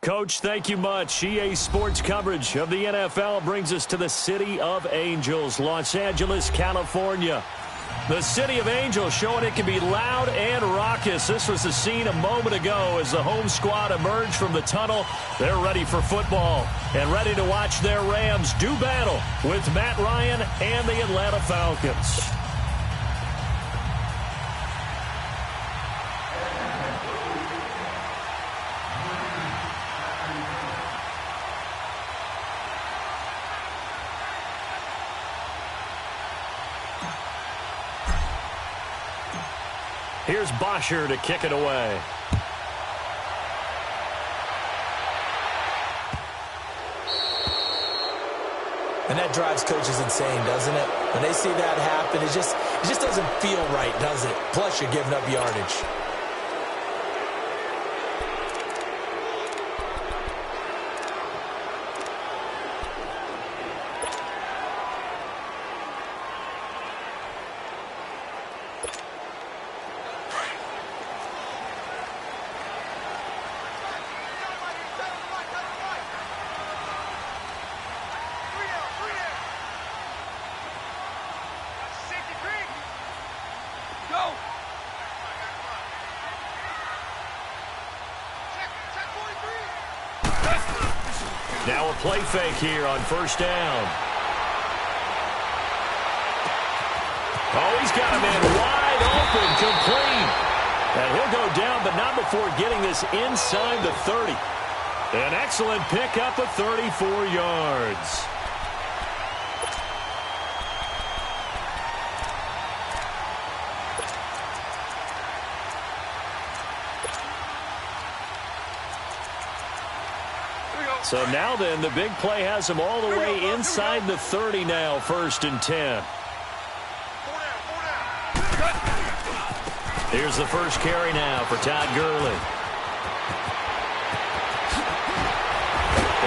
Coach, thank you much. EA Sports coverage of the NFL brings us to the City of Angels, Los Angeles, California. The City of Angels showing it can be loud and raucous. This was the scene a moment ago as the home squad emerged from the tunnel. They're ready for football and ready to watch their Rams do battle with Matt Ryan and the Atlanta Falcons. Here's Bosher to kick it away. And that drives coaches insane, doesn't it? When they see that happen, it just doesn't feel right, does it? Plus, you're giving up yardage. Now a play fake here on first down. Oh, he's got a man wide open, complete. And he'll go down, but not before getting this inside the 30. An excellent pickup of 34 yards. So now then, the big play has him all the way inside the 30 now, 1st and 10. Here's the first carry now for Todd Gurley.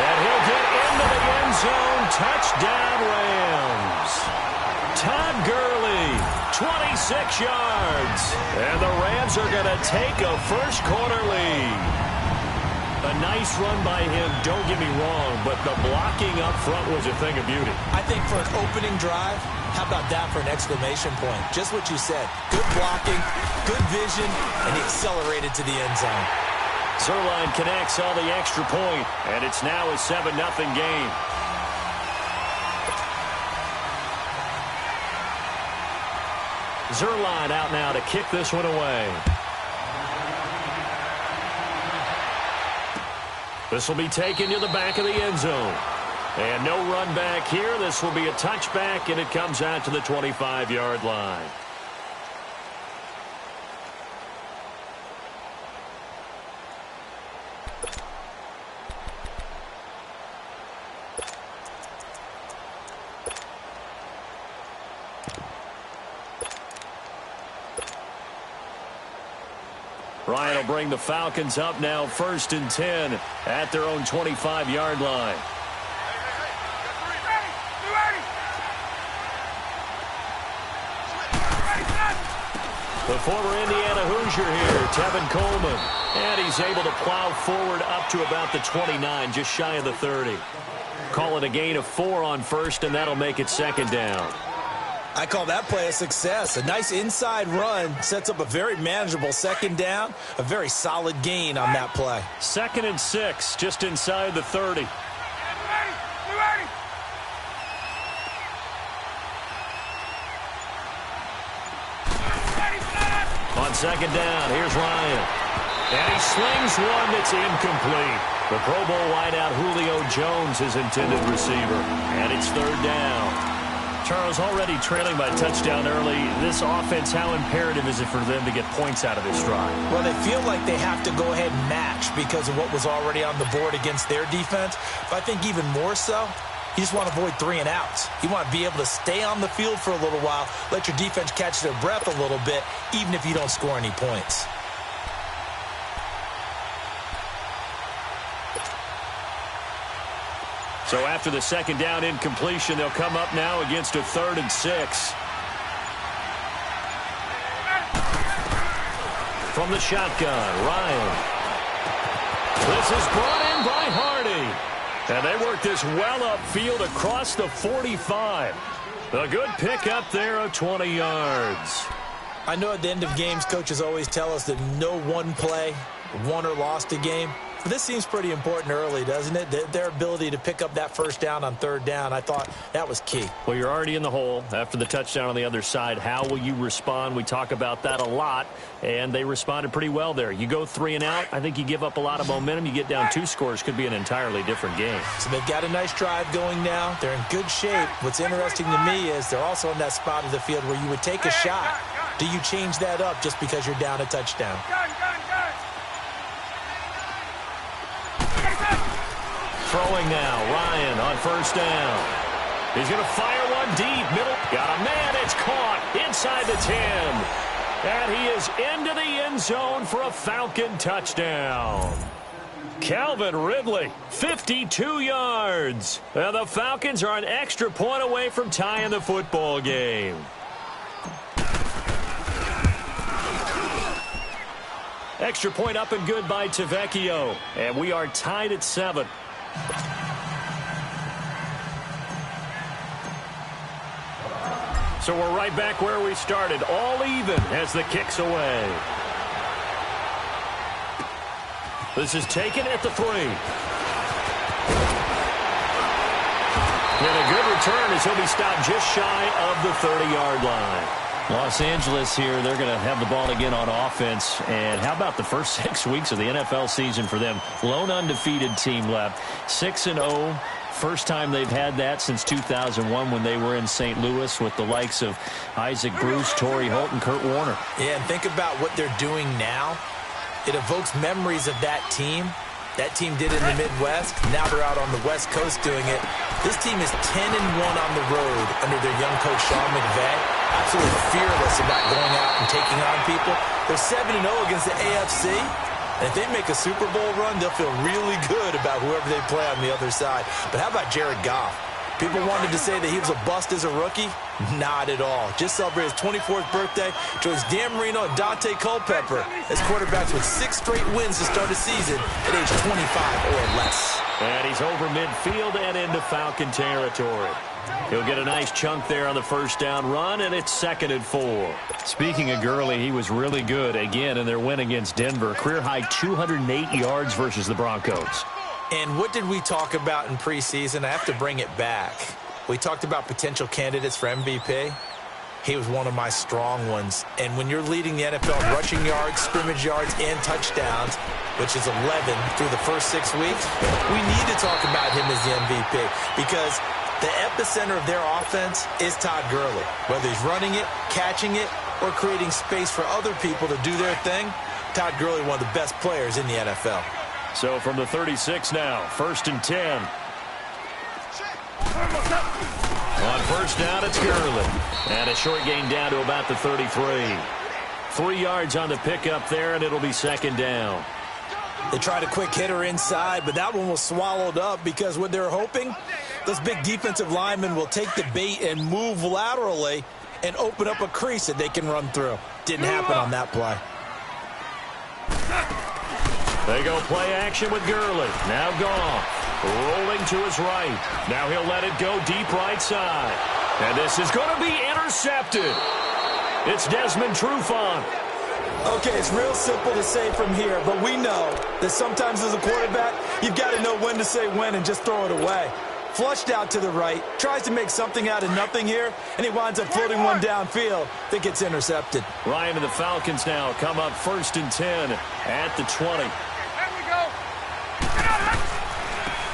And he'll get into the end zone. Touchdown, Rams. Todd Gurley, 26 yards. And the Rams are going to take a first-quarter lead. A nice run by him, don't get me wrong, but the blocking up front was a thing of beauty. I think for an opening drive, how about that for an exclamation point? Just what you said. Good blocking, good vision, and he accelerated to the end zone. Zuerlein connects on the extra point, and it's now a 7-0 game. Zuerlein out now to kick this one away. This will be taken to the back of the end zone. And no run back here. This will be a touchback, and it comes out to the 25-yard line. Ryan will bring the Falcons up now 1st and 10 at their own 25-yard line. The former Indiana Hoosier here, Tevin Coleman. And he's able to plow forward up to about the 29, just shy of the 30. Call it a gain of 4 on first, and that'll make it 2nd down. I call that play a success. A nice inside run sets up a very manageable 2nd down. A very solid gain on that play. 2nd and 6, just inside the 30. On 2nd down, here's Ryan. And he slings one that's incomplete. The Pro Bowl wideout Julio Jones, his intended receiver. And it's 3rd down. Charles, already trailing by a touchdown early. This offense, how imperative is it for them to get points out of this drive? Well, they feel like they have to go ahead and match because of what was already on the board against their defense. But I think even more so, you just want to avoid 3 and outs. You want to be able to stay on the field for a little while, let your defense catch their breath a little bit, even if you don't score any points. So after the 2nd down incompletion, they'll come up now against a 3rd and 6. From the shotgun, Ryan. This is brought in by Hardy. And they work this well upfield across the 45. A good pickup there of 20 yards. I know at the end of games, coaches always tell us that no one play won or lost a game. But this seems pretty important early, doesn't it? Their ability to pick up that first down on third down, I thought that was key. Well, you're already in the hole after the touchdown on the other side. How will you respond? We talk about that a lot, and they responded pretty well there. You go 3 and out, I think you give up a lot of momentum. You get down 2 scores, could be an entirely different game. So they've got a nice drive going now. They're in good shape. What's interesting to me is they're also in that spot of the field where you would take a shot. Do you change that up just because you're down a touchdown? Throwing now, Ryan on first down. He's going to fire one deep, middle. Got a man, it's caught inside the 10. And he is into the end zone for a Falcon touchdown. Calvin Ridley, 52 yards. And the Falcons are an extra point away from tying the football game. Extra point up and good by Tavecchio. And we are tied at 7. So we're right back where we started, all even as the kick's away. This is taken at the 3. And a good return as he'll be stopped just shy of the 30-yard line. Los Angeles here, they're going to have the ball again on offense. And how about the first 6 weeks of the NFL season for them? Lone undefeated team left. 6-0. First time they've had that since 2001 when they were in St. Louis with the likes of Isaac Bruce, Torrey Holt, and Kurt Warner. Yeah, and think about what they're doing now. It evokes memories of that team. That team did it in the Midwest. Now they're out on the West Coast doing it. This team is 10-1 on the road under their young coach, Sean McVay. Absolutely fearless about going out and taking on people. They're 7-0 against the AFC. And if they make a Super Bowl run, they'll feel really good about whoever they play on the other side. But how about Jared Goff? People wanted to say that he was a bust as a rookie. Not at all. Just celebrated his 24th birthday. Joins Dan Marino and Dante Culpepper as quarterbacks with 6 straight wins to start a season at age 25 or less. And he's over midfield and into Falcon territory. He'll get a nice chunk there on the first down run, and it's 2nd and 4. Speaking of Gurley, he was really good again in their win against Denver. Career-high 208 yards versus the Broncos. And what did we talk about in preseason? I have to bring it back. We talked about potential candidates for MVP. He was one of my strong ones. And when you're leading the NFL in rushing yards, scrimmage yards, and touchdowns, which is 11 through the first 6 weeks, we need to talk about him as the MVP because the epicenter of their offense is Todd Gurley. Whether he's running it, catching it, or creating space for other people to do their thing, Todd Gurley, one of the best players in the NFL. So from the 36 now, 1st and 10. On first down, it's Gurley. And a short gain down to about the 33. 3 yards on the pickup there, and it'll be 2nd down. They tried a quick hitter inside, but that one was swallowed up because what they're hoping, those big defensive linemen will take the bait and move laterally and open up a crease that they can run through. Didn't happen on that play. They go play action with Gurley. Now Goff rolling to his right. Now he'll let it go deep right side. And this is going to be intercepted. It's Desmond Trufant. Okay, it's real simple to say from here, but we know that sometimes as a quarterback, you've got to know when to say when and just throw it away. Flushed out to the right, tries to make something out of nothing here, and he winds up floating one downfield that gets intercepted. Ryan and the Falcons now come up 1st and 10 at the 20.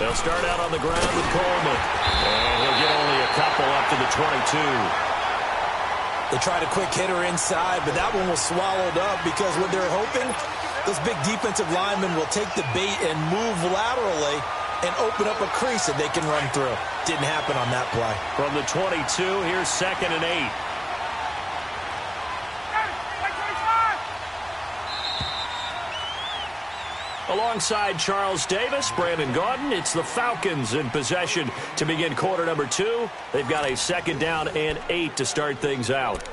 They'll start out on the ground with Coleman. And he'll get only a couple up to the 22. They tried a quick hitter inside, but that one was swallowed up because what they're hoping, those big defensive linemen will take the bait and move laterally and open up a crease that they can run through. Didn't happen on that play. From the 22, here's 2nd and 8. Alongside Charles Davis, Brandon Gaudin, it's the Falcons in possession to begin quarter number 2. They've got a 2nd down and 8 to start things out.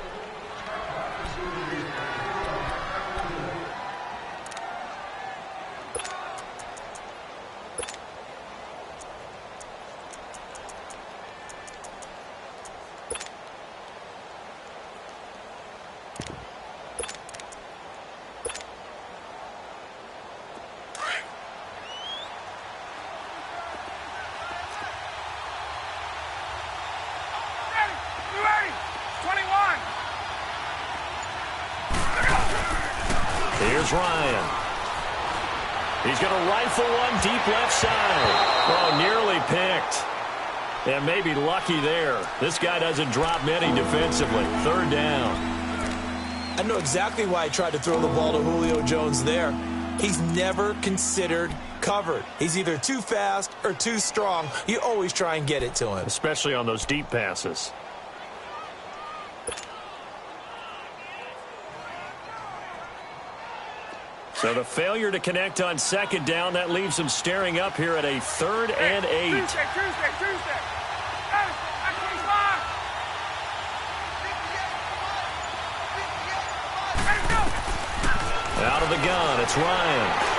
is Ryan. He's going to rifle one deep left side. Oh, nearly picked. And maybe lucky there. This guy doesn't drop many defensively. Third down. I know exactly why he tried to throw the ball to Julio Jones there. He's never considered covered. He's either too fast or too strong. You always try and get it to him. Especially on those deep passes. So the failure to connect on second down, that leaves him staring up here at a 3rd and 8. Tuesday. Out of the gun, it's Ryan.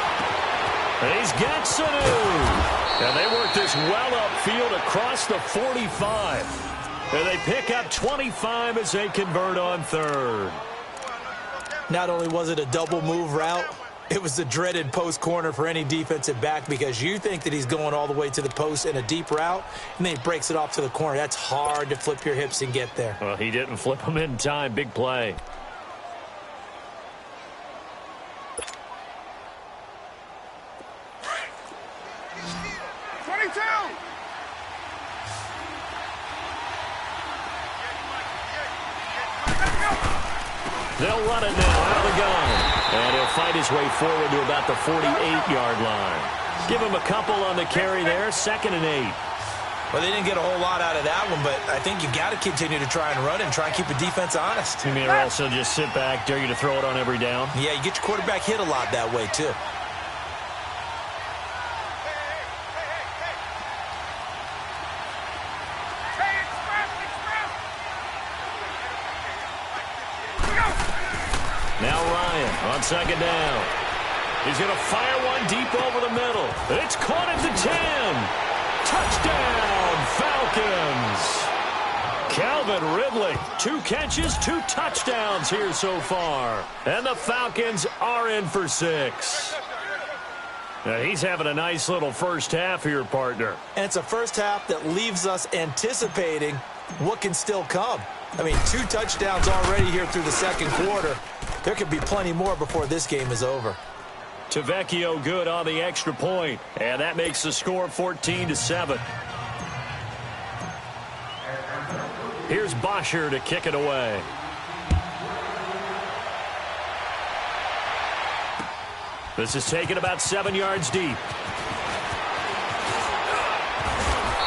And he's got Sanu. And they work this well upfield across the 45. And they pick up 25 as they convert on 3rd. Not only was it a double move route, it was the dreaded post corner for any defensive back, because you think that he's going all the way to the post in a deep route, and then he breaks it off to the corner. That's hard to flip your hips and get there. Well, he didn't flip him in time. Big play. They'll run it now out of the gun. And he'll fight his way forward to about the 48-yard line. Give him a couple on the carry there. 2nd and 8. Well, they didn't get a whole lot out of that one, but I think you got to continue to try and run and try and keep the defense honest. You mean also just sit back, dare you to throw it on every down? Yeah, you get your quarterback hit a lot that way, too. Now Ryan on 2nd down. He's going to fire one deep over the middle. It's caught at the 10. Touchdown, Falcons. Calvin Ridley, 2 catches, 2 touchdowns here so far. And the Falcons are in for 6. Now, he's having a nice little first half here, partner. And it's a first half that leaves us anticipating what can still come. I mean, 2 touchdowns already here through the second quarter. There could be plenty more before this game is over. Tavecchio good on the extra point, and that makes the score 14-7. Here's Bosher to kick it away. This is taken about 7 yards deep.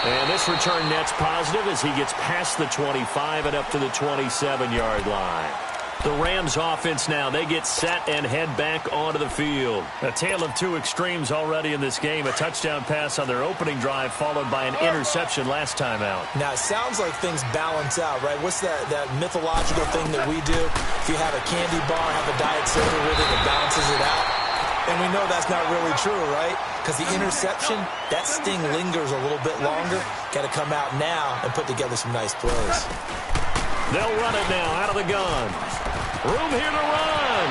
And this return net's positive as he gets past the 25 and up to the 27-yard line. The Rams offense now, they get set and head back onto the field. A tale of 2 extremes already in this game. A touchdown pass on their opening drive followed by an interception last time out. Now, it sounds like things balance out, right? What's that mythological thing that we do? If you have a candy bar, have a diet soda with it, it balances it out. And we know that's not really true, right? Because the interception, that sting lingers a little bit longer. Got to come out now and put together some nice plays. They'll run it now out of the gun. Room here to run.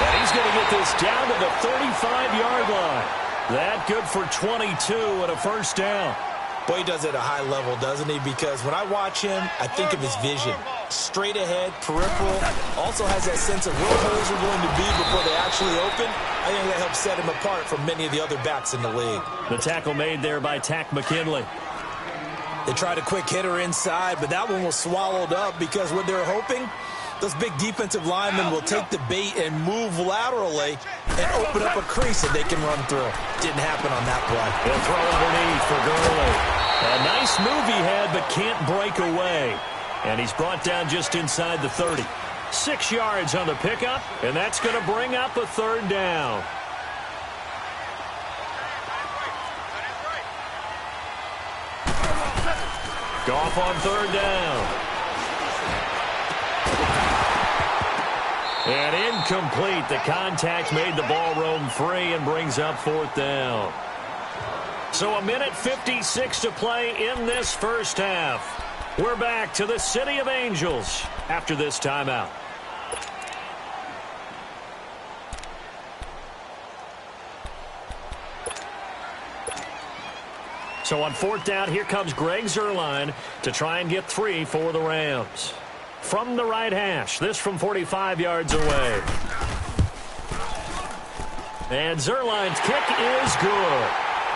And he's going to get this down to the 35-yard line. That good for 22 and a first down. Boy, he does it at a high level, doesn't he? Because when I watch him, I think of his vision. Straight ahead, peripheral. Also has that sense of where holes are going to be before they actually open. I think that helps set him apart from many of the other backs in the league. The tackle made there by Tack McKinley. They tried a quick hitter inside, but that one was swallowed up because what they're hoping, those big defensive linemen will take the bait and move laterally and open up a crease that they can run through. Didn't happen on that play. He'll throw underneath for Gurley. A nice move he had, but can't break away. And he's brought down just inside the 30. 6 yards on the pickup, and that's going to bring up a third down. Goff on third down. And incomplete. The contact made the ball roam free and brings up 4th down. So a minute 56 to play in this first half. We're back to the City of Angels after this timeout. So on 4th down, here comes Greg Zuerlein to try and get 3 for the Rams. From the right hash, this from 45 yards away. And Zerline's kick is good.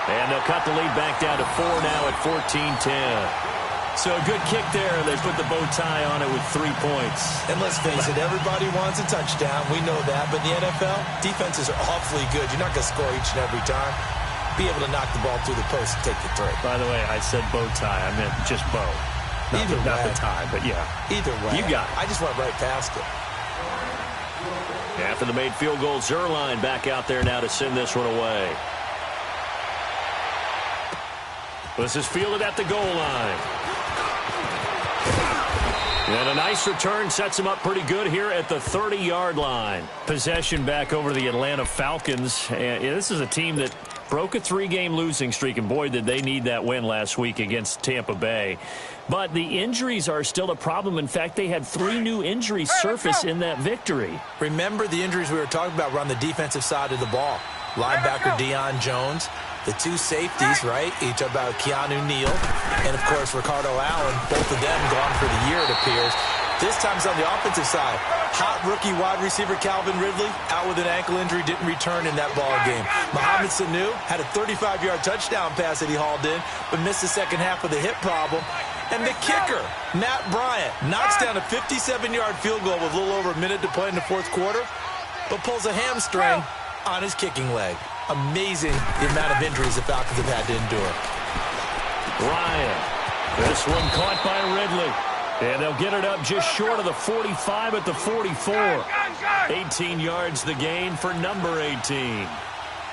And they'll cut the lead back down to 4 now at 14-10. So a good kick there. They put the bow tie on it with 3 points. And let's face it, everybody wants a touchdown. We know that. But in the NFL, defenses are awfully good. You're not going to score each and every time. Be able to knock the ball through the post and take the 3. By the way, I said bow tie. I meant just bow. Not the tie, but yeah. Either way. You got it. I just went right past it. After the made field goal, Zerline back out there now to send this one away. This is fielded at the goal line. And a nice return sets him up pretty good here at the 30-yard line. Possession back over to the Atlanta Falcons. And this is a team that broke a 3-game losing streak, and boy, did they need that win last week against Tampa Bay. But the injuries are still a problem. In fact, they had 3 new injuries surface in that victory. Remember the injuries we were talking about were on the defensive side of the ball. Linebacker Deion Jones, the 2 safeties, right? You talk about Keanu Neal, and, of course, Ricardo Allen, both of them gone for the year, it appears. This time it's on the offensive side. Hot rookie wide receiver Calvin Ridley out with an ankle injury, didn't return in that ball game. Mohamed Sanu had a 35-yard touchdown pass that he hauled in, but missed the second half with a hip problem. And the kicker, Matt Bryant, knocks down a 57-yard field goal with a little over a minute to play in the fourth quarter, but pulls a hamstring on his kicking leg. Amazing the amount of injuries the Falcons have had to endure. Ryan, this one caught by Ridley. And they'll get it up just short of the 45 at the 44. 18 yards the gain for number 18.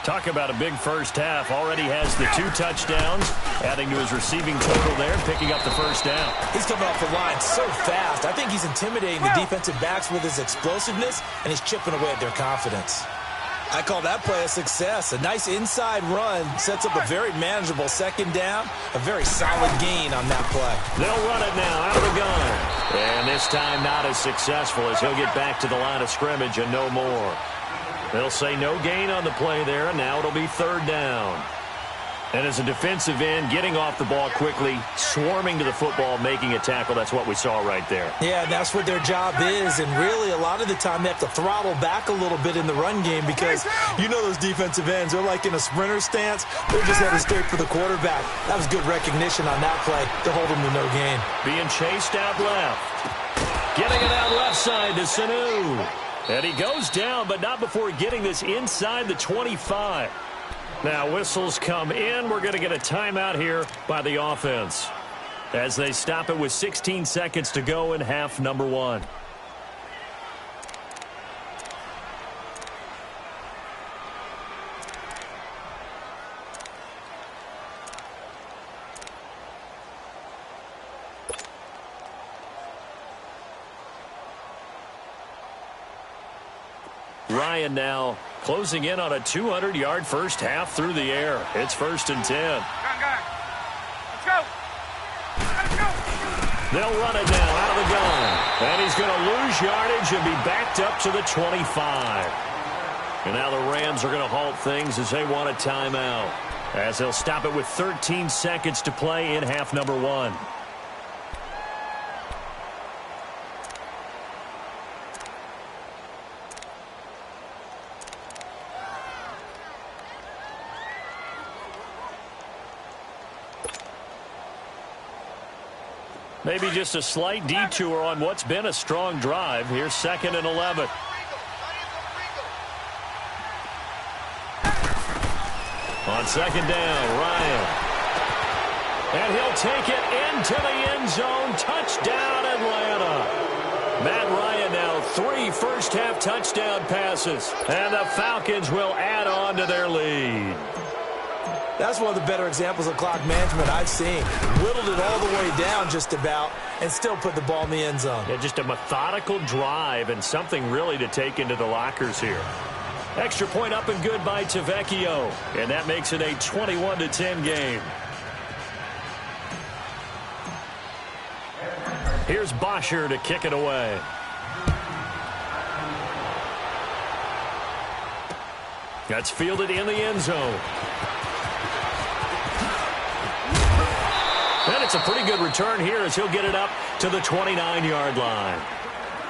Talk about a big first half. Already has the 2 touchdowns, adding to his receiving total there, picking up the first down. He's coming off the line so fast. I think he's intimidating the defensive backs with his explosiveness, and he's chipping away at their confidence. I call that play a success. A nice inside run sets up a very manageable second down. A very solid gain on that play. They'll run it now out of the gun. And this time not as successful as he'll get back to the line of scrimmage and no more. They'll say no gain on the play there, and now it'll be 3rd down. And as a defensive end, getting off the ball quickly, swarming to the football, making a tackle, that's what we saw right there. Yeah, and that's what their job is. And really, a lot of the time, they have to throttle back a little bit in the run game because you know those defensive ends, they're like in a sprinter stance. They're just headed straight for the quarterback. That was good recognition on that play to hold them to no gain. Being chased out left. Getting it out left side to Sanu. And he goes down, but not before getting this inside the 25. Now whistles come in. We're going to get a timeout here by the offense as they stop it with 16 seconds to go in half number 1. Ryan now closing in on a 200-yard first half through the air. It's 1st and 10. Let's go. They'll run it now out of the gun. And he's going to lose yardage and be backed up to the 25. And now the Rams are going to halt things as they want a timeout, as they'll stop it with 13 seconds to play in half number 1. Maybe just a slight detour on what's been a strong drive. Here's 2nd and 11. On 2nd down, Ryan. And he'll take it into the end zone. Touchdown, Atlanta. Matt Ryan now 3 first-half touchdown passes. And the Falcons will add on to their lead. That's one of the better examples of clock management I've seen. Whittled it all the way down just about and still put the ball in the end zone. Yeah, just a methodical drive and something really to take into the lockers here. Extra point up and good by Tavecchio. And that makes it a 21-10 game. Here's Bosher to kick it away. That's fielded in the end zone. And it's a pretty good return here as he'll get it up to the 29-yard line.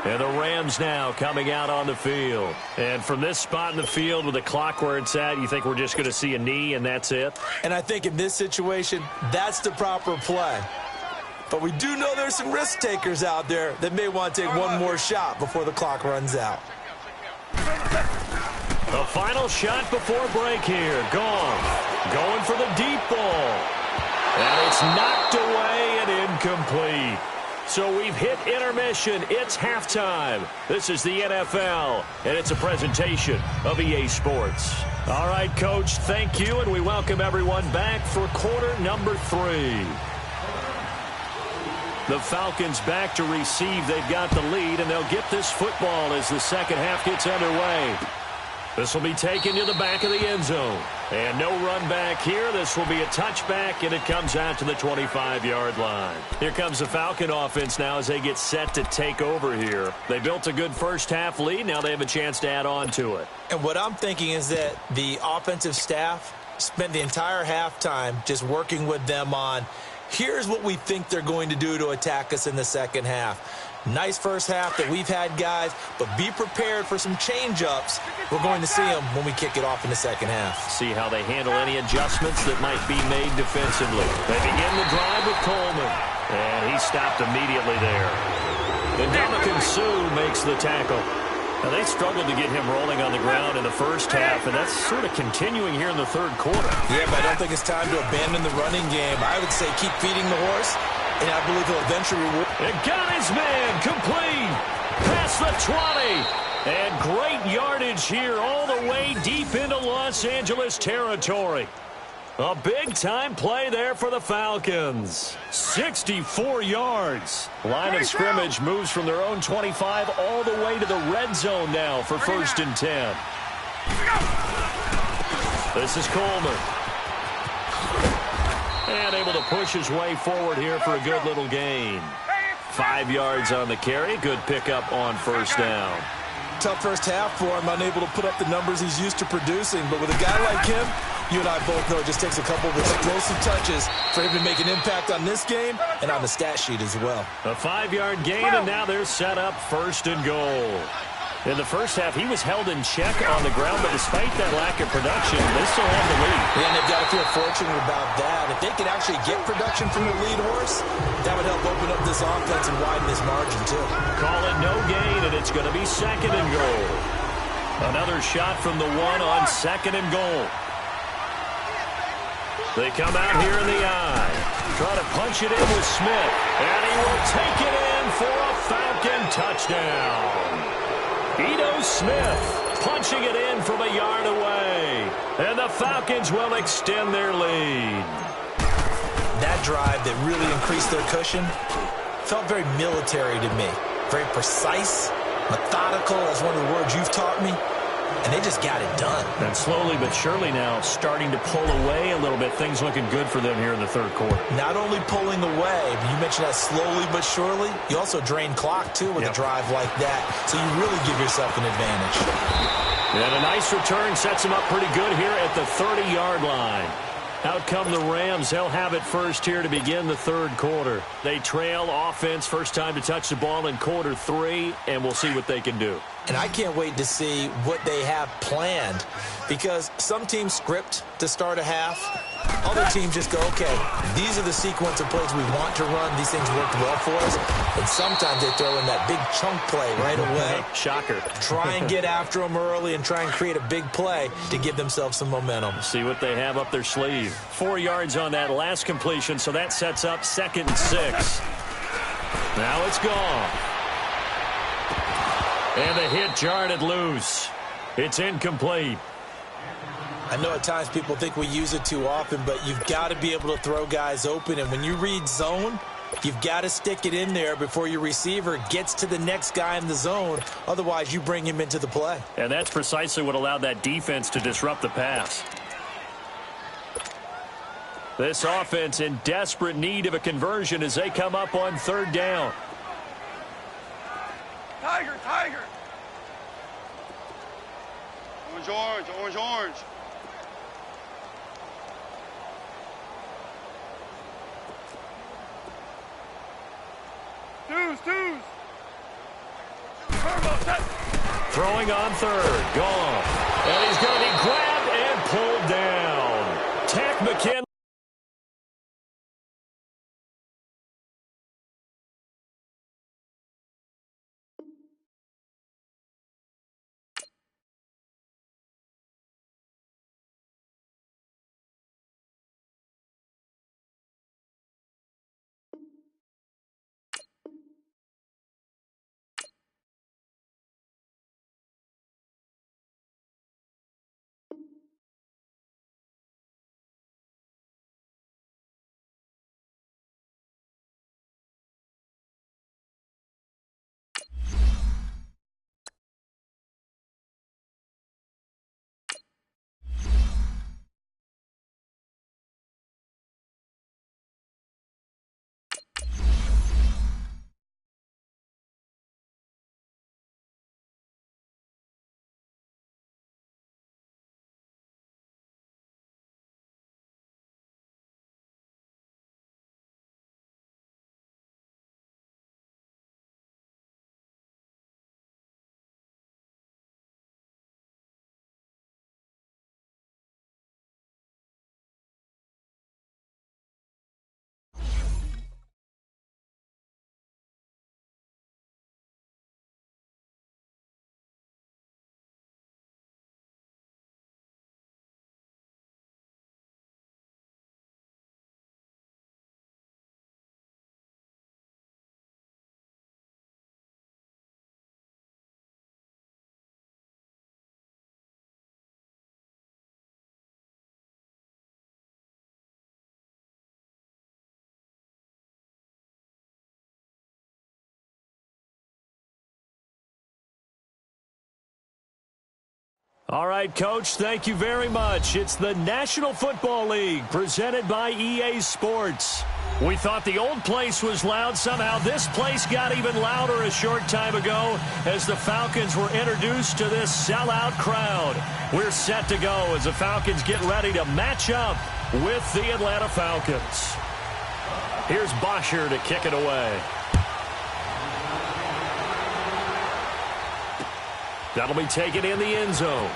And the Rams now coming out on the field. And from this spot in the field with the clock where it's at, you think we're just going to see a knee and that's it? And I think in this situation, that's the proper play. But we do know there's some risk takers out there that may want to take one more shot before the clock runs out. The final shot before break here. Gone. Going for the deep ball. And it's knocked away and incomplete. So we've hit intermission. It's halftime. This is the NFL, and it's a presentation of EA Sports. All right, Coach, thank you, and we welcome everyone back for quarter number 3. The Falcons back to receive. They've got the lead, and they'll get this football as the second half gets underway. This will be taken to the back of the end zone. And no run back here. This will be a touchback, and it comes out to the 25-yard line. Here comes the Falcon offense now as they get set to take over here. They built a good first-half lead. Now they have a chance to add on to it. And what I'm thinking is that the offensive staff spent the entire halftime just working with them on, here's what we think they're going to do to attack us in the second half. Nice first half that we've had, guys, but be prepared for some change-ups. We're going to see them when we kick it off in the second half. See how they handle any adjustments that might be made defensively. They begin the drive with Coleman, and he stopped immediately there. And Ndamukong Suh makes the tackle. Now, they struggled to get him rolling on the ground in the first half, and that's sort of continuing here in the third quarter. Yeah, but I don't think it's time to abandon the running game. I would say keep feeding the horse. And I believe he'll eventually reward. It got his man complete. Past the 20. And great yardage here all the way deep into Los Angeles territory. A big-time play there for the Falcons. 64 yards. Line of scrimmage moves from their own 25 all the way to the red zone now for 1st and 10. This is Coleman. And able to push his way forward here for a good little gain. 5 yards on the carry. Good pickup on first down. Tough first half for him, unable to put up the numbers he's used to producing. But with a guy like him, you and I both know it just takes a couple of explosive touches for him to make an impact on this game and on the stat sheet as well. A 5-yard gain, and now they're set up 1st and goal. In the first half, he was held in check on the ground, but despite that lack of production, they still have the lead. Yeah, and they've got to feel fortunate about that. If they could actually get production from the lead horse, that would help open up this offense and widen this margin, too. Call it no gain, and it's going to be 2nd and goal. Another shot from the 1 on 2nd and goal. They come out here in the eye. Try to punch it in with Smith, and he will take it in for a Falcon touchdown. Ito Smith punching it in from a yard away. And the Falcons will extend their lead. That drive that really increased their cushion felt very military to me. Very precise, methodical. That's one of the words you've taught me. And they just got it done. And slowly but surely now starting to pull away a little bit. Things looking good for them here in the third quarter. Not only pulling away, but you mentioned that slowly but surely. You also drain clock, too, with a drive like that. So you really give yourself an advantage. And a nice return sets them up pretty good here at the 30-yard line. Out come the Rams. They'll have it first here to begin the third quarter. They trail offense, first time to touch the ball in quarter 3, and we'll see what they can do. And I can't wait to see what they have planned, because some teams script to start a half. Other teams just go, okay, these are the sequence of plays we want to run. These things worked well for us. And sometimes they throw in that big chunk play right away. Shocker. Try and get after them early and try and create a big play to give themselves some momentum. See what they have up their sleeve. 4 yards on that last completion, so that sets up 2nd and 6. Now it's gone. And the hit jarred it loose. It's incomplete. I know at times people think we use it too often, but you've got to be able to throw guys open. And when you read zone, you've got to stick it in there before your receiver gets to the next guy in the zone. Otherwise, you bring him into the play. And that's precisely what allowed that defense to disrupt the pass. This offense in desperate need of a conversion as they come up on 3rd down. Tiger, Tiger. Orange, orange, orange, orange. Twos. Throwing on third. Gone. And he's going to be grabbed and pulled down. Tack McKinley. All right, Coach, thank you very much. It's the National Football League presented by EA Sports. We thought the old place was loud. Somehow this place got even louder a short time ago as the Falcons were introduced to this sellout crowd. We're set to go as the Falcons get ready to match up with the Atlanta Falcons. Here's Bosher to kick it away. That'll be taken in the end zone.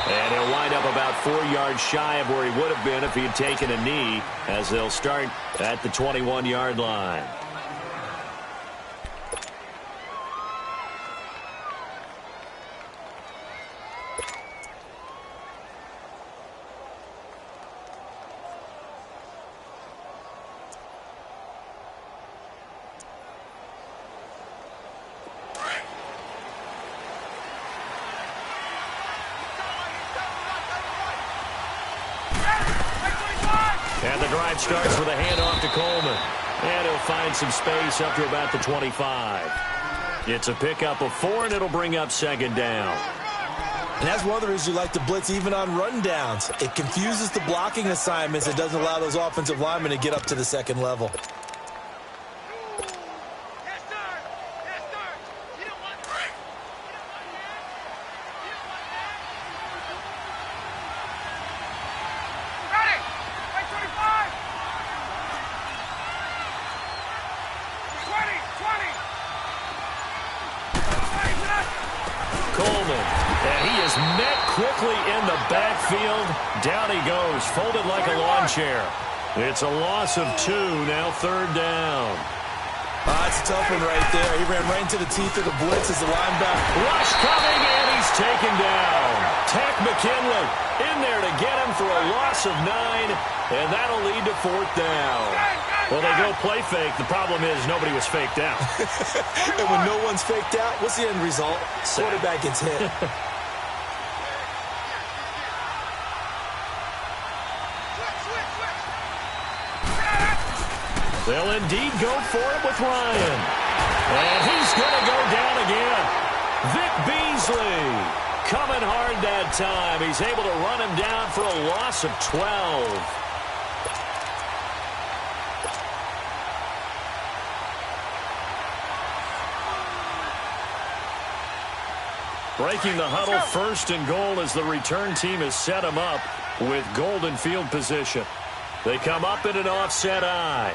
And he'll wind up about 4 yards shy of where he would have been if he had taken a knee, as they'll start at the 21-yard line. And the drive starts with a handoff to Coleman. And he'll find some space up to about the 25. It's a pickup of 4, and it'll bring up second down. And that's one of the reasons you like to blitz even on run downs. It confuses the blocking assignments. It doesn't allow those offensive linemen to get up to the second level. Quickly in the backfield. Down he goes, folded like a lawn chair. It's a loss of 2, now third down. That's a tough one right there. He ran right into the teeth of the blitz as the linebacker. Rush coming, and he's taken down. Tack McKinley in there to get him for a loss of 9, and that'll lead to fourth down. Well, they go play fake. The problem is nobody was faked out. And when no one's faked out, what's the end result? Quarterback gets hit. They'll indeed go for it with Ryan. And he's going to go down again. Vic Beasley coming hard that time. He's able to run him down for a loss of 12. Breaking the huddle, first and goal as the return team has set him up with golden field position. They come up in an offset eye.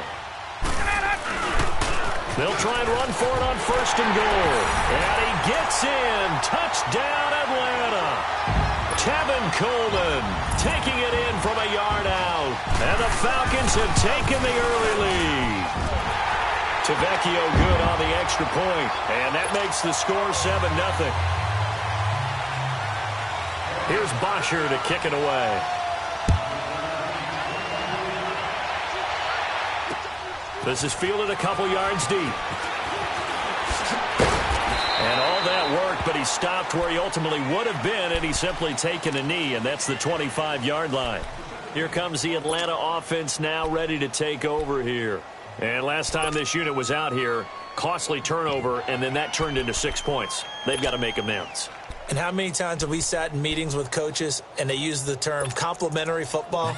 They'll try and run for it on 1st and goal. And he gets in. Touchdown, Atlanta. Tevin Coleman taking it in from a yard out. And the Falcons have taken the early lead. Tavecchio good on the extra point. And that makes the score 7-0. Here's Bosher to kick it away. This is fielded a couple yards deep. And all that worked, but he stopped where he ultimately would have been, and he's simply taken a knee, and that's the 25-yard line. Here comes the Atlanta offense now ready to take over here. And last time this unit was out here, costly turnover, and then that turned into 6 points. They've got to make amends. And how many times have we sat in meetings with coaches and they use the term complementary football?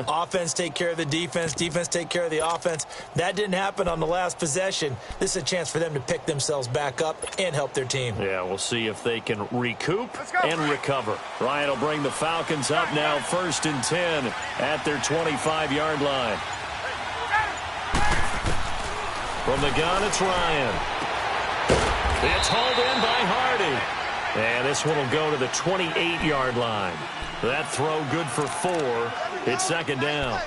Offense take care of the defense, defense take care of the offense. That didn't happen on the last possession. This is a chance for them to pick themselves back up and help their team. Yeah, we'll see if they can recoup and recover. Ryan will bring the Falcons up now 1st and 10 at their 25-yard line. From the gun, it's Ryan. It's hauled in by Hardy. And this one will go to the 28-yard line. That throw good for 4. It's 2nd down.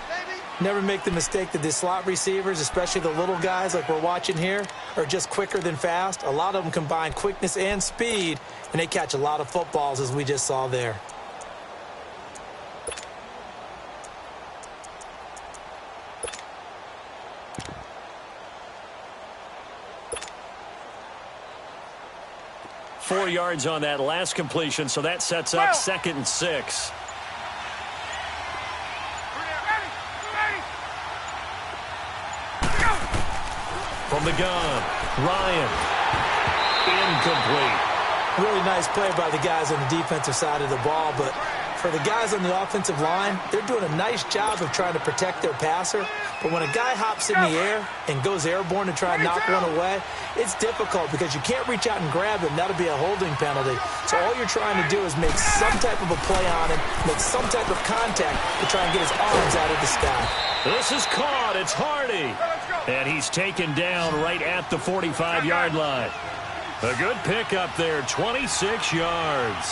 Never make the mistake that the slot receivers, especially the little guys like we're watching here, are just quicker than fast. A lot of them combine quickness and speed, and they catch a lot of footballs, as we just saw there. Four yards on that last completion, so that sets up 2nd and 6. From the gun, Ryan. Incomplete. Really nice play by the guys on the defensive side of the ball, but for the guys on the offensive line, they're doing a nice job of trying to protect their passer. But when a guy hops in the air and goes airborne to try and knock one away, it's difficult because you can't reach out and grab him. That'll be a holding penalty. So all you're trying to do is make some type of a play on him, make some type of contact to try and get his arms out of the sky. This is caught. It's Hardy. And he's taken down right at the 45-yard line. A good pickup there, 26 yards.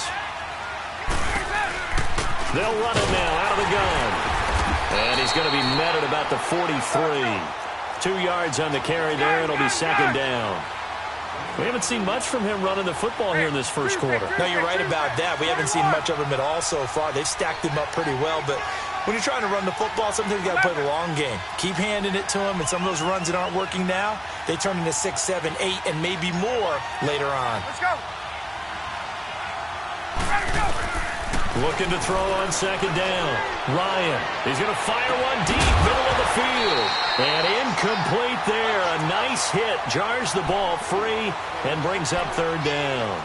They'll run it now out of the gun. And he's going to be met at about the 43. 2 yards on the carry there. It'll be 2nd down. We haven't seen much from him running the football here in this first quarter. No, you're right about that. We haven't seen much of him at all so far. They've stacked him up pretty well, but when you're trying to run the football, sometimes you got to play the long game. Keep handing it to him, and some of those runs that aren't working now, they turn into 6, 7, 8, and maybe more later on. Let's go. Looking to throw on 2nd down. Ryan, he's going to fire one deep, middle of the field. And incomplete there. A nice hit. Jars the ball free and brings up 3rd down.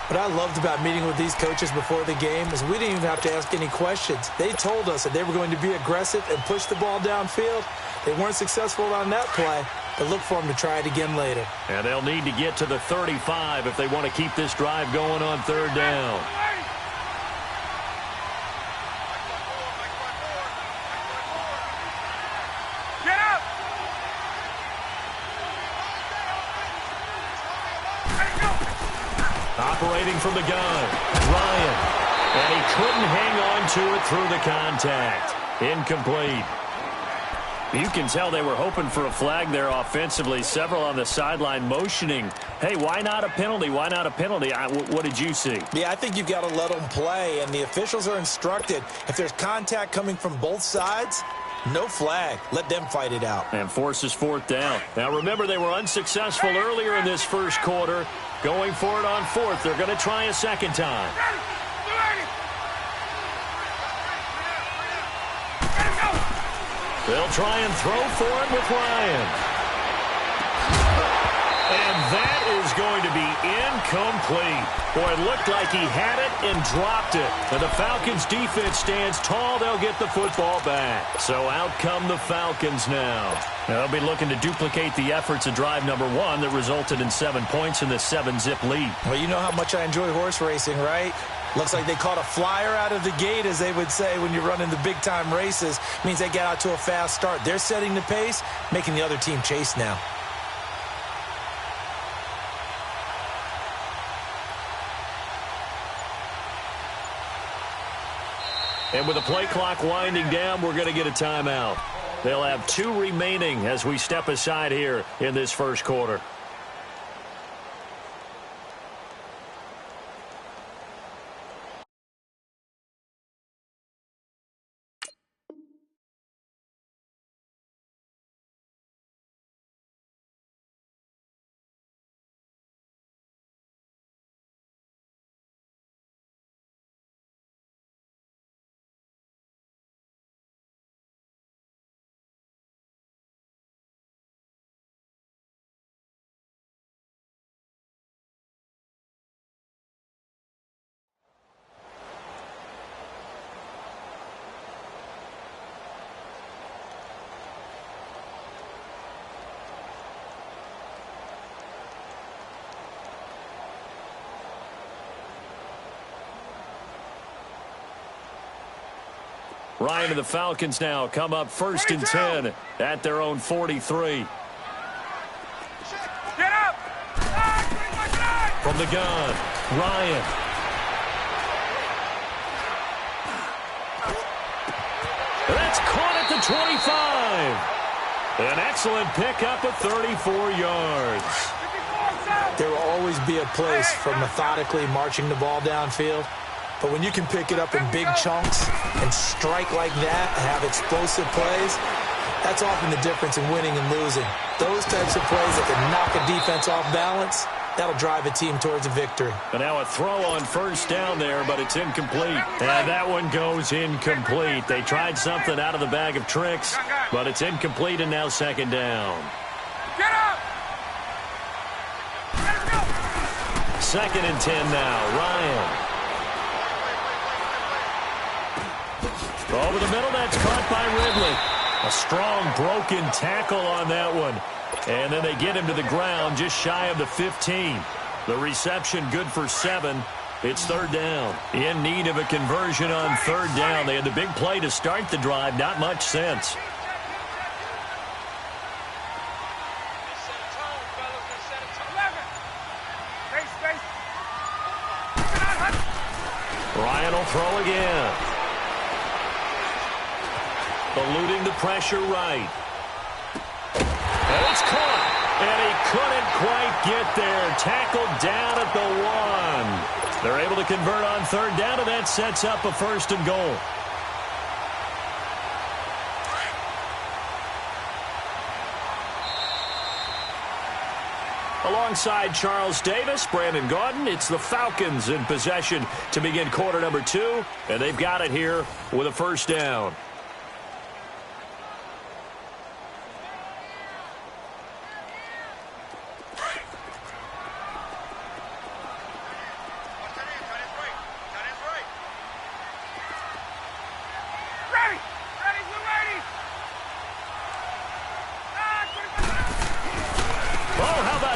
What I loved about meeting with these coaches before the game is we didn't even have to ask any questions. They told us that they were going to be aggressive and push the ball downfield. They weren't successful on that play, but look for them to try it again later. And they'll need to get to the 35 if they want to keep this drive going on 3rd down. Operating from the gun, Ryan. And he couldn't hang on to it through the contact. Incomplete. You can tell they were hoping for a flag there offensively. Several on the sideline motioning. Hey, why not a penalty? Why not a penalty? What did you see? Yeah, I think you've got to let them play, and the officials are instructed. If there's contact coming from both sides, no flag. Let them fight it out. And forces 4th down. Now, remember, they were unsuccessful earlier in this first quarter. Going for it on 4th. They're going to try a 2nd time. They'll try and throw for it with Ryan. And that is going to be incomplete. Boy, it looked like he had it and dropped it. And the Falcons defense stands tall. They'll get the football back. So out come the Falcons now. They'll be looking to duplicate the efforts of drive number 1 that resulted in 7 points in the 7-zip lead. Well, you know how much I enjoy horse racing, right? Looks like they caught a flyer out of the gate, as they would say when you're running the big-time races. Means they get out to a fast start. They're setting the pace, making the other team chase now. And with the play clock winding down, we're going to get a timeout. They'll have 2 remaining as we step aside here in this first quarter. Ryan and the Falcons now come up 1st and 10 at their own 43. Get up! From the gun, Ryan. That's caught at the 25. An excellent pickup of 34 yards. There will always be a place for methodically marching the ball downfield. But when you can pick it up in big chunks and strike like that, have explosive plays, that's often the difference in winning and losing. Those types of plays that can knock a defense off balance, that'll drive a team towards a victory. And now a throw on 1st down there, but it's incomplete. And that one goes incomplete. They tried something out of the bag of tricks, but it's incomplete and now 2nd down. Get up! 2nd and 10 now, Ryan. Over the middle, that's caught by Ridley. A strong broken tackle on that one. And then they get him to the ground just shy of the 15. The reception good for 7. It's 3rd down. In need of a conversion on 3rd down. They had the big play to start the drive. Not much sense. Ryan will throw again. Eluding the pressure right. And it's caught. And he couldn't quite get there. Tackled down at the 1. They're able to convert on 3rd down, and that sets up a 1st and goal. Alongside Charles Davis, Brandon Gaudin, it's the Falcons in possession to begin quarter number 2. And they've got it here with a 1st down.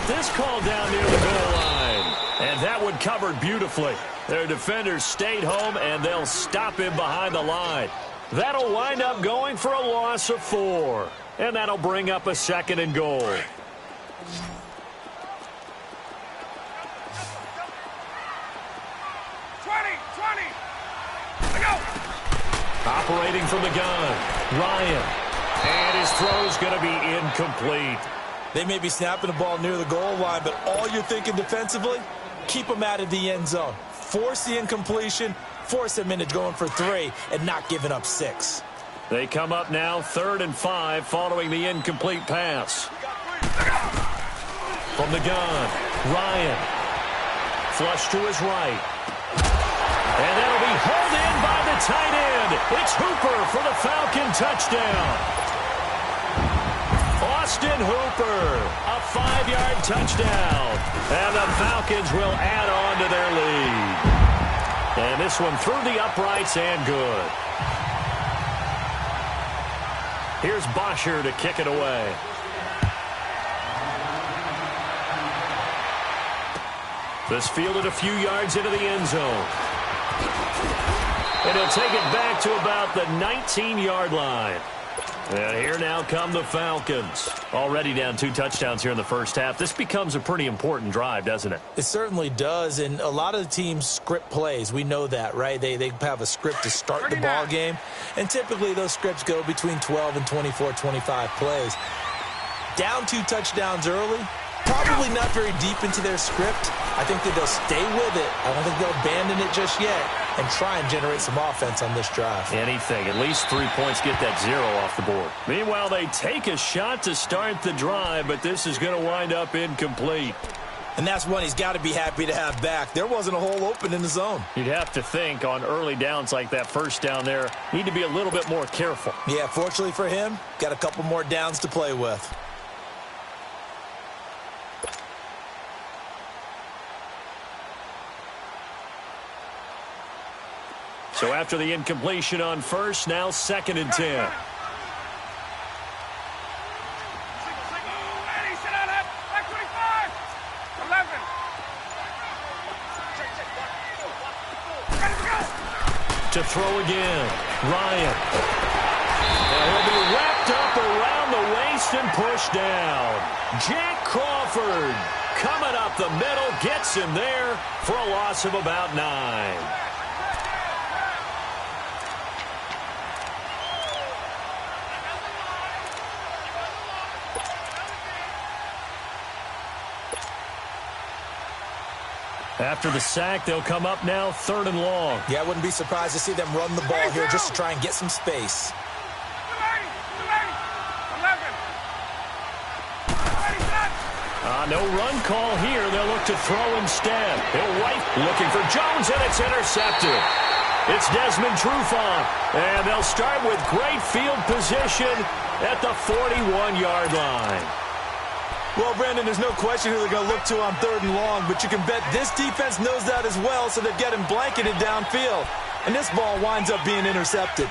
This call down near the goal line. And that one covered beautifully. Their defenders stayed home, and they'll stop him behind the line. That'll wind up going for a loss of 4. And that'll bring up a 2nd and goal. 20. Go! Operating from the gun, Ryan. And his throw's going to be incomplete. They may be snapping the ball near the goal line, but all you're thinking defensively, keep them out of the end zone. Force the incompletion, force them into going for 3, and not giving up 6. They come up now 3rd and 5 following the incomplete pass. From the gun, Ryan. Flush to his right. And that'll be hauled in by the tight end. It's Hooper for the Falcon touchdown. Austin Hooper, a 5-yard touchdown. And the Falcons will add on to their lead. And this one through the uprights and good. Here's Bosher to kick it away. This fielded a few yards into the end zone. And he'll take it back to about the 19-yard line. And here now come the Falcons. Already down 2 touchdowns here in the first half. This becomes a pretty important drive, doesn't it? It certainly does, and a lot of the teams script plays. We know that, right? They have a script to start the ball game, and typically those scripts go between 12 and 24, 25 plays. Down 2 touchdowns early, probably not very deep into their script. I think that they'll stay with it. I don't think they'll abandon it just yet and try and generate some offense on this drive. Anything. At least 3 points, get that 0 off the board. Meanwhile, they take a shot to start the drive, but this is going to wind up incomplete. And that's one he's got to be happy to have back. There wasn't a hole open in the zone. You'd have to think on early downs like that first down there, need to be a little bit more careful. Yeah, fortunately for him, got a couple more downs to play with. So after the incompletion on first, now 2nd and 10. To throw again, Ryan. And he'll be wrapped up around the waist and pushed down. Jack Crawford coming up the middle, gets him there for a loss of about 9. After the sack, they'll come up now 3rd and long. Yeah, I wouldn't be surprised to see them run the ball here just to try and get some space. No run call here. They'll look to throw instead. He'll wipe, looking for Jones, and it's intercepted. It's Desmond Trufant, and they'll start with great field position at the 41-yard line. Well, Brandon, there's no question who they're going to look to on 3rd and long, but you can bet this defense knows that as well, so they've got him blanketed downfield. And this ball winds up being intercepted.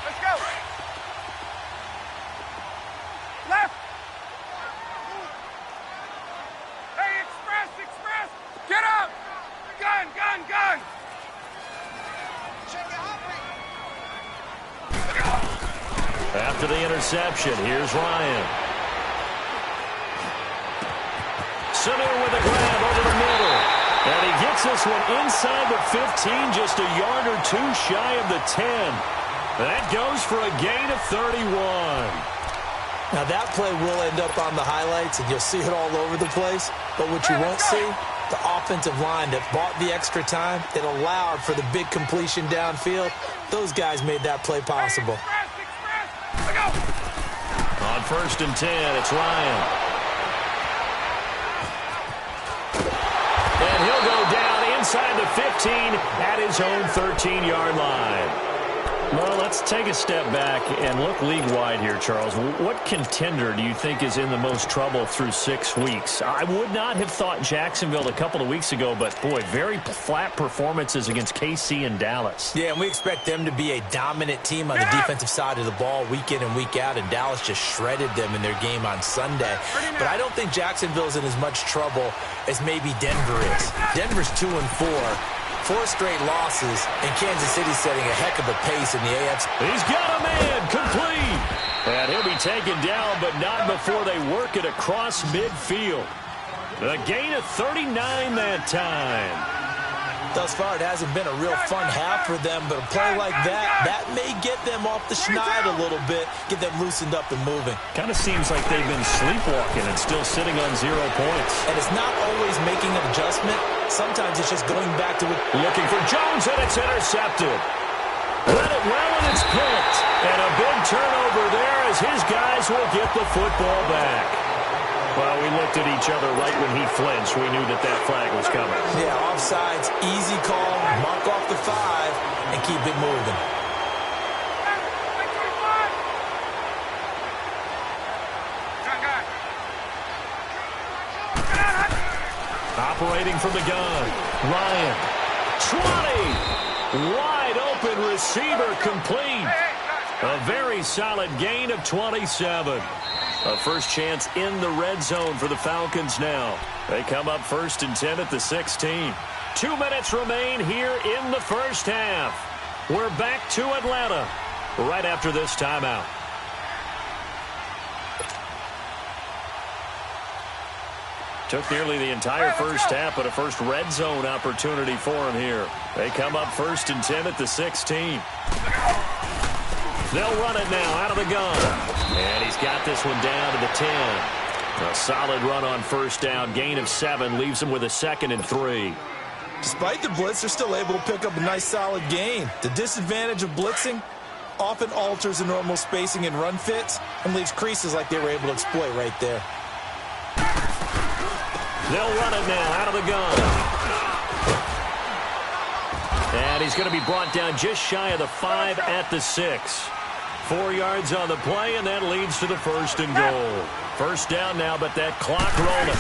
Let's go. Left. Hey, express. Get up. Gun. After the interception, here's Ryan. Sanu with a grab over the middle. And he gets this one inside the 15, just a yard or 2 shy of the 10. That goes for a gain of 31. Now, that play will end up on the highlights, and you'll see it all over the place. But what you won't see, the offensive line that bought the extra time, that allowed for the big completion downfield, those guys made that play possible. On 1st and 10, it's Ryan. And he'll go down inside the 15 at his own 13-yard line. Well, let's take a step back and look league-wide here, Charles. What contender do you think is in the most trouble through 6 weeks? I would not have thought Jacksonville a couple of weeks ago, but, boy, very flat performances against KC and Dallas. Yeah, and we expect them to be a dominant team on the defensive side of the ball week in and week out, and Dallas just shredded them in their game on Sunday. But I don't think Jacksonville's in as much trouble as maybe Denver is. Denver's 2-4. 4 straight losses, and Kansas City's setting a heck of a pace in the AFC. He's got a man, complete. And he'll be taken down, but not before they work it across midfield. The gain of 39 that time. Thus far, it hasn't been a real fun half for them, but a play like that may get them off the schneid a little bit, get them loosened up and moving. Kind of seems like they've been sleepwalking and still sitting on 0 points. And it's not always making an adjustment. Sometimes it's just going back to it. Looking for Jones, and it's intercepted. Let it well, and it's picked. And a big turnover there as his guys will get the football back. Well, we looked at each other right when he flinched. We knew that flag was coming. Yeah, offsides, easy call, mark off the 5, and keep it moving. Operating from the gun, Ryan. 20! Wide open receiver complete. A very solid gain of 27. A first chance in the red zone for the Falcons now. They come up 1st and 10 at the 16. 2 minutes remain here in the first half. We're back to Atlanta right after this timeout. Took nearly the entire first half, but a first red zone opportunity for him here. They come up 1st and 10 at the 16. They'll run it now out of the gun. And he's got this one down to the 10. A solid run on first down. Gain of 7 leaves him with a 2nd and 3. Despite the blitz, they're still able to pick up a nice solid gain. The disadvantage of blitzing often alters the normal spacing and run fits and leaves creases like they were able to exploit right there. They'll run it now out of the gun. And he's going to be brought down just shy of the 5 at the 6. 4 yards on the play, and that leads to the 1st and goal. First down now, but that clock rolling.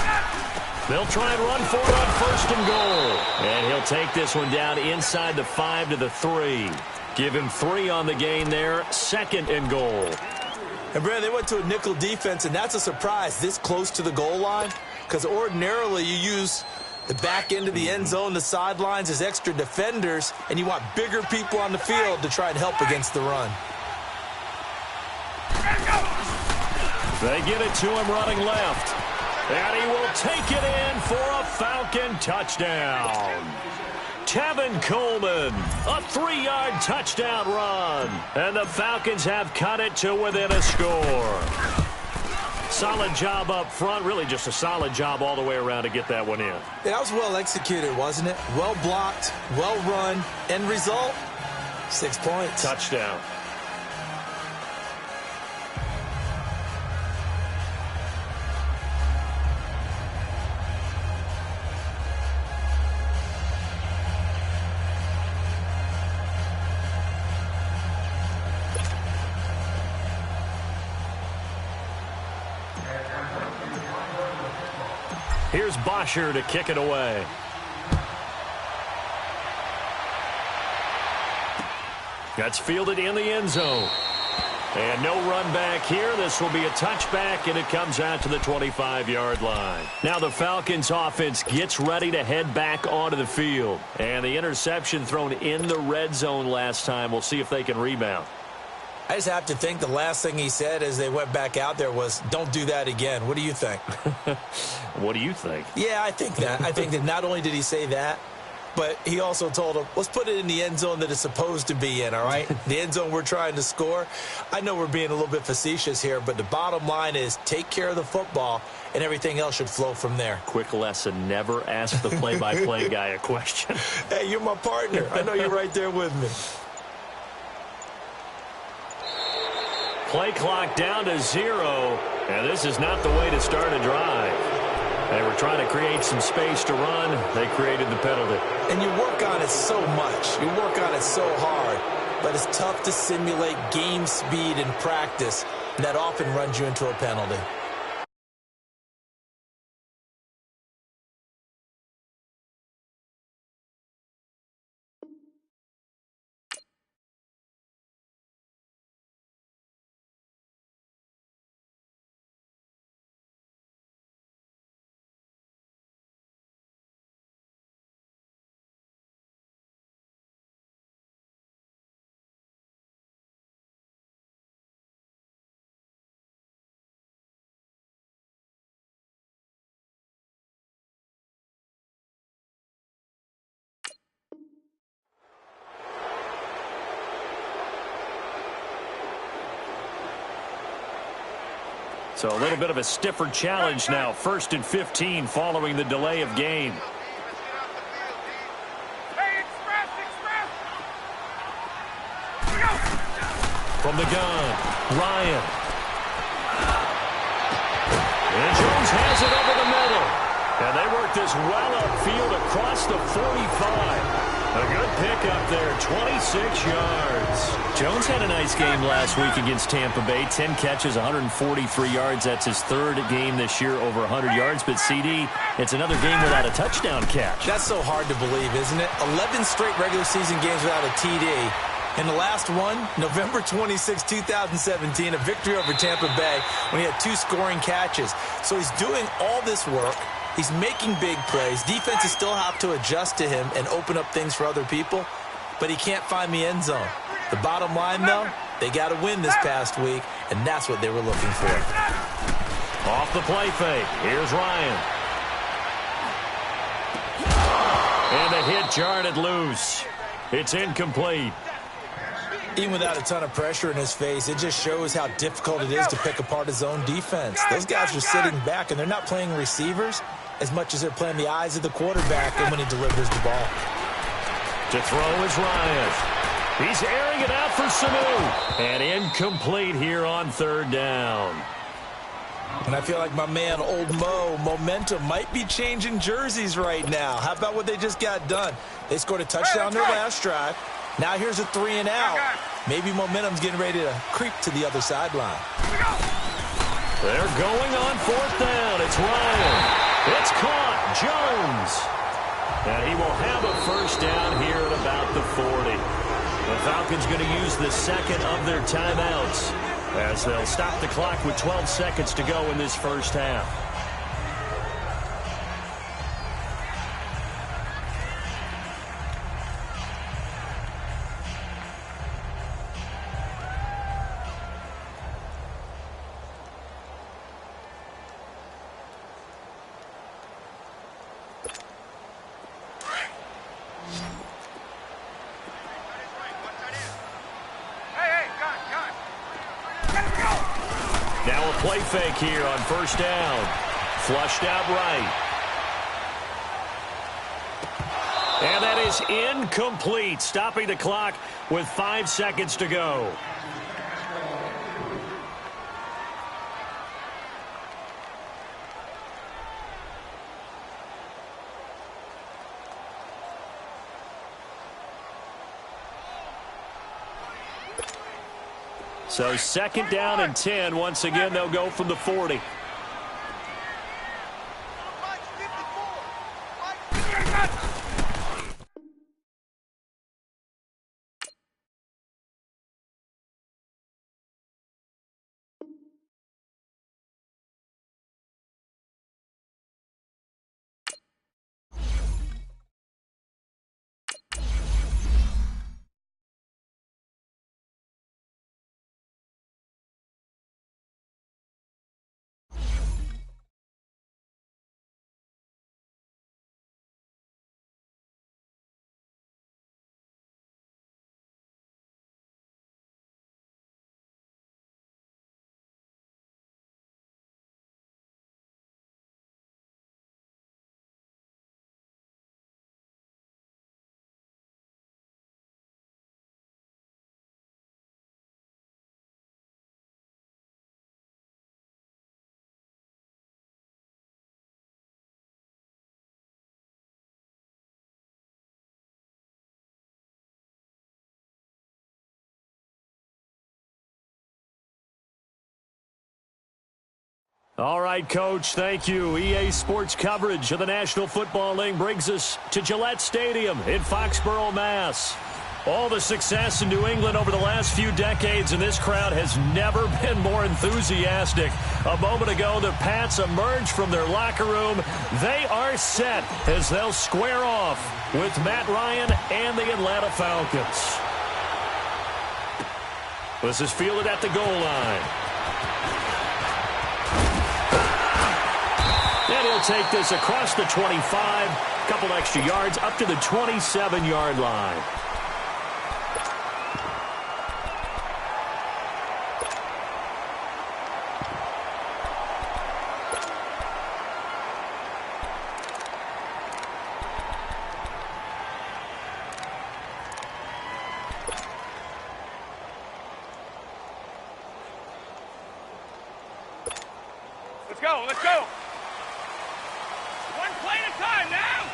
They'll try and run for it on 1st and goal. And he'll take this one down inside the 5 to the 3. Give him 3 on the gain there. 2nd and goal. And, Brad, they went to a nickel defense, and that's a surprise this close to the goal line, because ordinarily you use the back end of the end zone, the sidelines as extra defenders, and you want bigger people on the field to try and help against the run. They get it to him running left. And he will take it in for a Falcon touchdown. Tevin Coleman, a 3-yard touchdown run. And the Falcons have cut it to within a score. Solid job up front, really just a solid job all the way around to get that one in. Yeah, that was well executed, wasn't it? Well blocked, well run. End result, 6 points. Touchdown. Here's Bosher to kick it away. That's fielded in the end zone. And no run back here. This will be a touchback, and it comes out to the 25-yard line. Now the Falcons offense gets ready to head back onto the field. And the interception thrown in the red zone last time. We'll see if they can rebound. I just have to think the last thing he said as they went back out there was, don't do that again. What do you think? What do you think? Yeah, I think that. I think that not only did he say that, but he also told him, let's put it in the end zone that it's supposed to be in, all right? The end zone we're trying to score. I know we're being a little bit facetious here, but the bottom line is take care of the football, and everything else should flow from there. Quick lesson, never ask the play-by-play guy a question. Hey, you're my partner. I know you're right there with me. Play clock down to 0, and this is not the way to start a drive. They were trying to create some space to run. They created the penalty. And you work on it so much. You work on it so hard. But it's tough to simulate game speed in practice. And that often runs you into a penalty. So a little bit of a stiffer challenge now. 1st and 15 following the delay of game. From the gun, Ryan. And Jones has it over the middle. And they work this well upfield across the 45. A good pick up there, 26 yards. Jones had a nice game last week against Tampa Bay. 10 catches, 143 yards. That's his 3rd game this year over 100 yards. But, CD, it's another game without a touchdown catch. That's so hard to believe, isn't it? 11 straight regular season games without a TD. And the last one, November 26, 2017, a victory over Tampa Bay when he had 2 scoring catches. So he's doing all this work. He's making big plays. Defenses still have to adjust to him and open up things for other people. but he can't find the end zone. The bottom line, though, they got to win this past week, and that's what they were looking for. Off the play fake. Here's Ryan. And the hit jarred it loose. It's incomplete. Even without a ton of pressure in his face, it just shows how difficult it is to pick apart his own defense. Those guys are sitting back, and they're not playing receivers as much as they're playing the eyes of the quarterback and when he delivers the ball. To throw is Ryan. He's airing it out for Sanu. And incomplete here on third down. And I feel like my man, Old Mo, momentum might be changing jerseys right now. How about what they just got done? They scored a touchdown their last drive. Now here's a 3 and out. Maybe momentum's getting ready to creep to the other sideline. They're going on fourth down. It's Ryan. It's caught. Jones. And he will have a first down here at about the 40. The Falcons going to use the second of their timeouts as they'll stop the clock with 12 seconds to go in this first half. Now a play fake here on first down. Flushed out right. And that is incomplete, stopping the clock with 5 seconds to go. So second down and 10. Once again, they'll go from the 40. All right, Coach, thank you. EA Sports coverage of the National Football League brings us to Gillette Stadium in Foxborough, Mass. All the success in New England over the last few decades, and this crowd has never been more enthusiastic. A moment ago, the Pats emerged from their locker room. They are set as they'll square off with Matt Ryan and the Atlanta Falcons. This is fielded at the goal line. And he'll take this across the 25, a couple extra yards, up to the 27-yard line. Let's go, let's go. One play at a time now.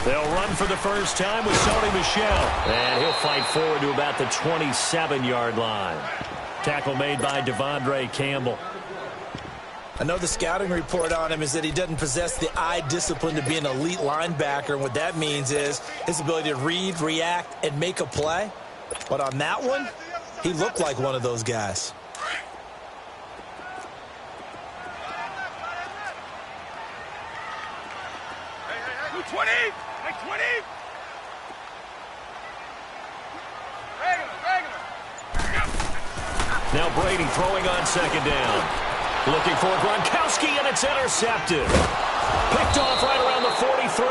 They'll run for the first time with Sony Michel. And he'll fight forward to about the 27-yard line. Tackle made by Devondre Campbell. I know the scouting report on him is that he doesn't possess the eye discipline to be an elite linebacker. And what that means is his ability to read, react, and make a play. But on that one, he looked like one of those guys. Now Brady throwing on second down. Looking for Gronkowski, and it's intercepted. Picked off right around the 43.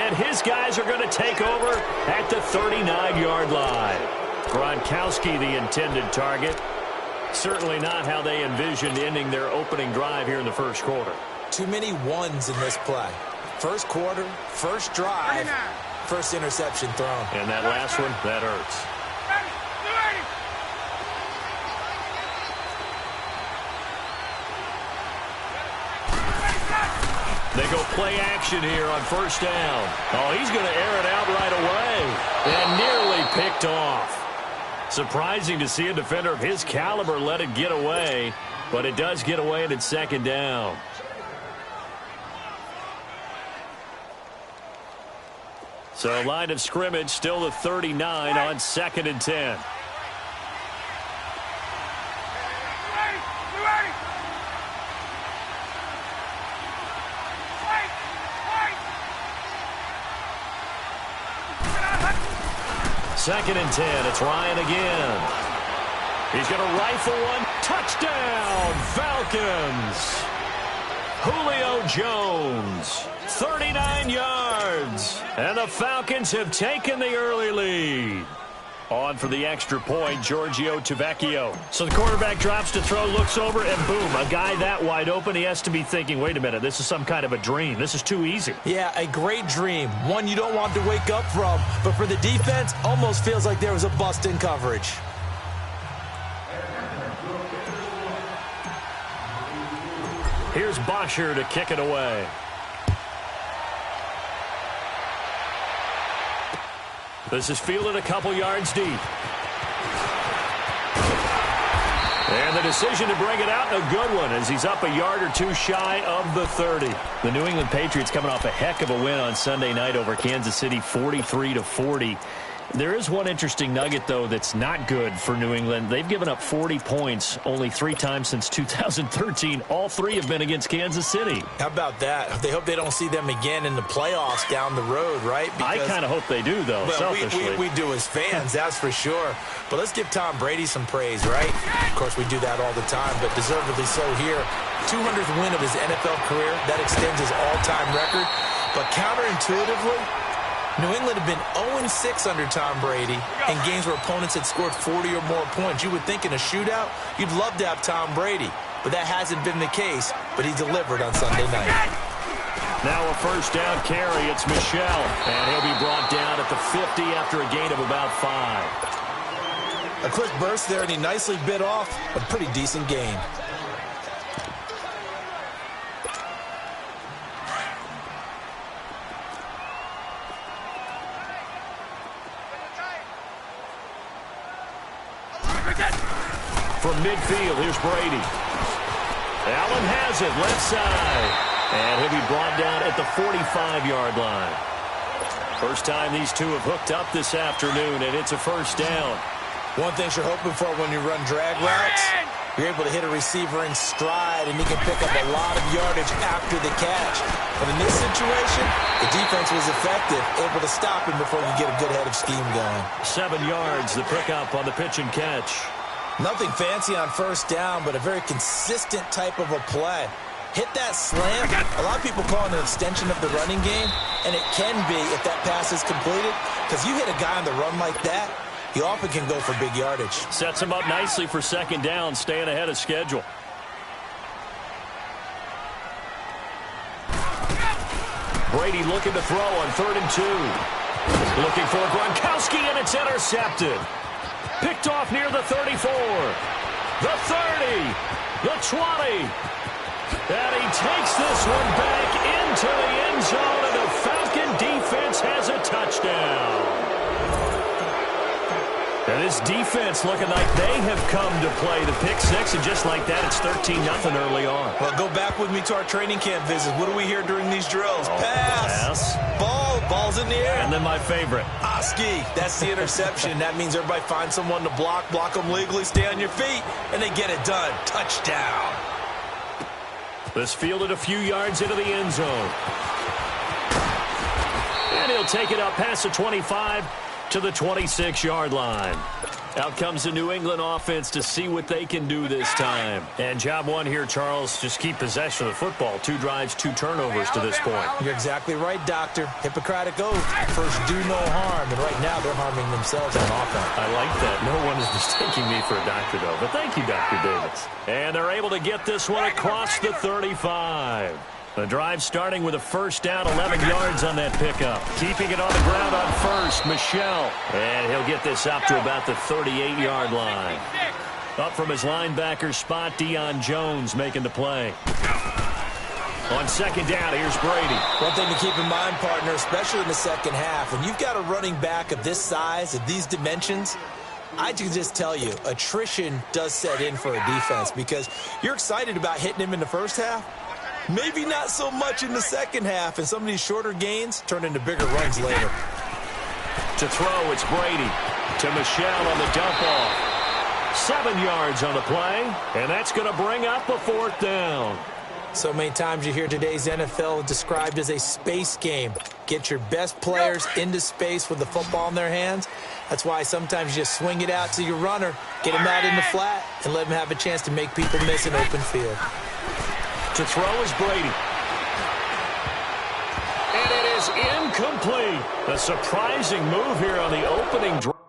And his guys are going to take over at the 39-yard line. Gronkowski, the intended target. Certainly not how they envisioned ending their opening drive here in the first quarter. Too many ones in this play. First quarter, first drive, first interception thrown. And that last one, that hurts. They go play action here on first down. Oh, he's going to air it out right away. And nearly picked off. Surprising to see a defender of his caliber let it get away, but it does get away and it's second down. So line of scrimmage still the 39 on 2nd and 10. Second and 10. It's Ryan again. He's going to rifle one. Touchdown, Falcons. Julio Jones, 39 yards. And the Falcons have taken the early lead. On for the extra point, Giorgio Tavecchio. So the quarterback drops to throw, looks over, and boom, a guy that wide open, he has to be thinking, wait a minute, this is some kind of a dream. This is too easy. Yeah, a great dream. One you don't want to wake up from. But for the defense, almost feels like there was a bust in coverage. Here's Bosher to kick it away. This is fielded a couple yards deep. And the decision to bring it out, a good one, as he's up a yard or two shy of the 30. The New England Patriots coming off a heck of a win on Sunday night over Kansas City, 43-40. There is one interesting nugget, though, that's not good for New England. They've given up 40 points only 3 times since 2013. All 3 have been against Kansas City. How about that? They hope they don't see them again in the playoffs down the road, right? Because I kind of hope they do, though, well, selfishly. We do as fans, that's for sure. But let's give Tom Brady some praise, right? Of course, we do that all the time, but deservedly so here. 200th win of his NFL career. That extends his all-time record. But counterintuitively, New England have been 0-6 under Tom Brady in games where opponents had scored 40 or more points. You would think in a shootout, you'd love to have Tom Brady, but that hasn't been the case, but he delivered on Sunday night. Now a first down carry. It's Michel, and he'll be brought down at the 50 after a gain of about 5. A quick burst there, and he nicely bit off a pretty decent gain. From midfield, here's Brady. Allen has it, left side. And he'll be brought down at the 45-yard line. First time these two have hooked up this afternoon, and it's a first down. One thing you're hoping for when you run drag routes, you're able to hit a receiver in stride, and he can pick up a lot of yardage after the catch. But in this situation, the defense was effective, able to stop him before you get a good head of steam going. 7 yards, the pickup on the pitch and catch. Nothing fancy on first down, but a very consistent type of a play. Hit that slam. A lot of people call it an extension of the running game, and it can be if that pass is completed, because you hit a guy on the run like that, he often can go for big yardage. Sets him up nicely for second down, staying ahead of schedule. Brady looking to throw on 3rd and 2. Looking for Gronkowski, and it's intercepted. Picked off near the 34, the 30, the 20. And he takes this one back into the end zone, and the Falcon defense has a touchdown. And this defense looking like they have come to play the pick six, and just like that, it's 13-0 early on. Well, go back with me to our training camp visits. What do we hear during these drills? Pass. Ball's in the air. And then my favorite. Oski, that's the interception. That means everybody finds someone to block them legally, stay on your feet, and they get it done. Touchdown. This fielded a few yards into the end zone. And he'll take it up past the 25 to the 26-yard line. Out comes the New England offense to see what they can do this time. And job one here, Charles, just keep possession of the football. 2 drives, 2 turnovers to this point. You're exactly right, Doctor. Hippocratic oath. First, do no harm. And right now, they're harming themselves on offense. I like that. No one is mistaking me for a doctor, though. But thank you, Dr. Davis. And they're able to get this one across the 35. The drive starting with a first down, 11 yards on that pickup. Keeping it on the ground on first, Michel. And he'll get this up to about the 38-yard line. Up from his linebacker spot, Deion Jones making the play. On second down, here's Brady. One thing to keep in mind, partner, especially in the second half, when you've got a running back of this size, of these dimensions, I can just tell you, attrition does set in for a defense because you're excited about hitting him in the first half. Maybe not so much in the second half, and some of these shorter gains turn into bigger runs later. To throw, it's Brady. To Michel on the dump off. 7 yards on the play, and that's going to bring up a 4th down. So many times you hear today's NFL described as a space game. Get your best players into space with the football in their hands. That's why sometimes you just swing it out to your runner, get him out in the flat, and let him have a chance to make people miss an open field. To throw is Brady. And it is incomplete. A surprising move here on the opening drive.